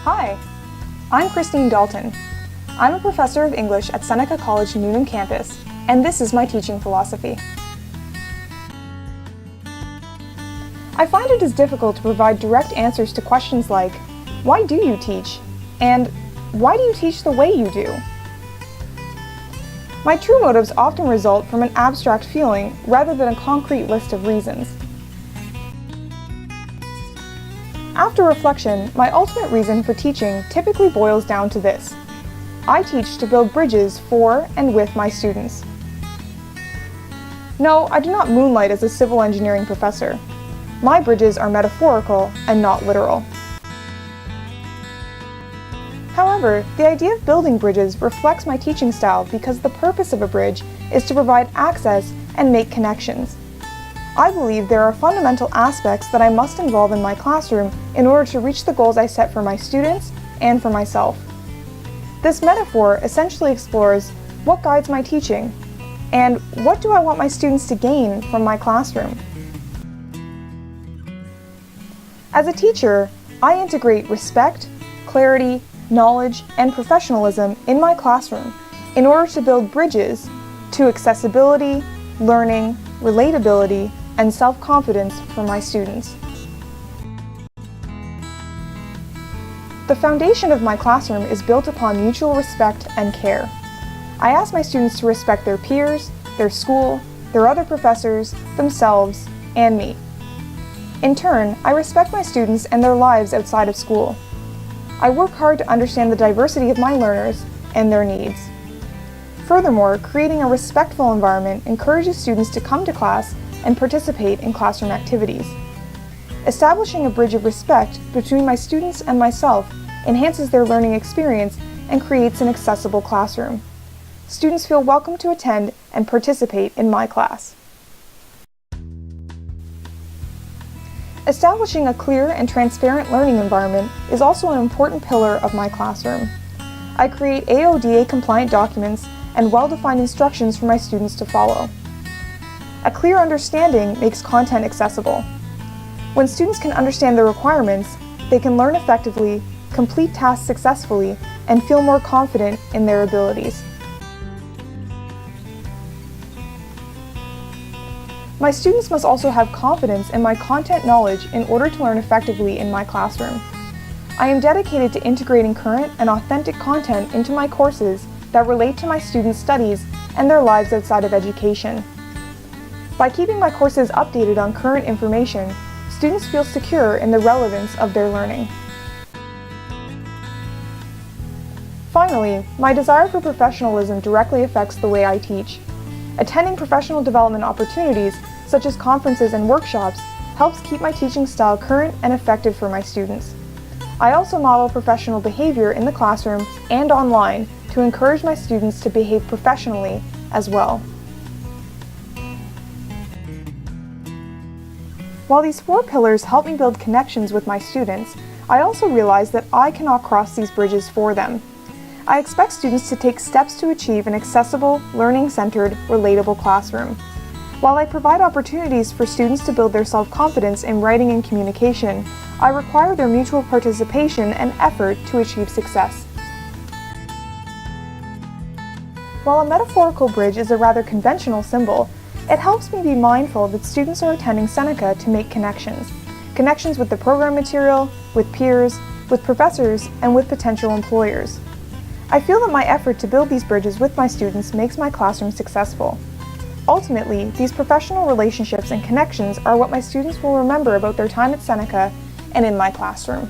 Hi, I'm Christine Dalton. I'm a professor of English at Seneca College Newnham campus, and this is my teaching philosophy. I find it is difficult to provide direct answers to questions like, why do you teach? And why do you teach the way you do? My true motives often result from an abstract feeling rather than a concrete list of reasons. After reflection, my ultimate reason for teaching typically boils down to this. I teach to build bridges for and with my students. No, I do not moonlight as a civil engineering professor. My bridges are metaphorical and not literal. However, the idea of building bridges reflects my teaching style because the purpose of a bridge is to provide access and make connections. I believe there are fundamental aspects that I must involve in my classroom in order to reach the goals I set for my students and for myself. This metaphor essentially explores what guides my teaching and what do I want my students to gain from my classroom. As a teacher, I integrate respect, clarity, knowledge, and professionalism in my classroom in order to build bridges to accessibility, learning, relatability, and self-confidence for my students. The foundation of my classroom is built upon mutual respect and care. I ask my students to respect their peers, their school, their other professors, themselves, and me. In turn, I respect my students and their lives outside of school. I work hard to understand the diversity of my learners and their needs. Furthermore, creating a respectful environment encourages students to come to class and participate in classroom activities. Establishing a bridge of respect between my students and myself enhances their learning experience and creates an accessible classroom. Students feel welcome to attend and participate in my class. Establishing a clear and transparent learning environment is also an important pillar of my classroom. I create AODA-compliant documents and well-defined instructions for my students to follow. A clear understanding makes content accessible. When students can understand the requirements, they can learn effectively, complete tasks successfully, and feel more confident in their abilities. My students must also have confidence in my content knowledge in order to learn effectively in my classroom. I am dedicated to integrating current and authentic content into my courses that relate to my students' studies and their lives outside of education. By keeping my courses updated on current information, students feel secure in the relevance of their learning. Finally, my desire for professionalism directly affects the way I teach. Attending professional development opportunities, such as conferences and workshops, helps keep my teaching style current and effective for my students. I also model professional behavior in the classroom and online to encourage my students to behave professionally as well. While these 4 pillars help me build connections with my students, I also realize that I cannot cross these bridges for them. I expect students to take steps to achieve an accessible, learning-centered, relatable classroom. While I provide opportunities for students to build their self-confidence in writing and communication, I require their mutual participation and effort to achieve success. While a metaphorical bridge is a rather conventional symbol, it helps me be mindful that students are attending Seneca to make connections. Connections with the program material, with peers, with professors, and with potential employers. I feel that my effort to build these bridges with my students makes my classroom successful. Ultimately, these professional relationships and connections are what my students will remember about their time at Seneca and in my classroom.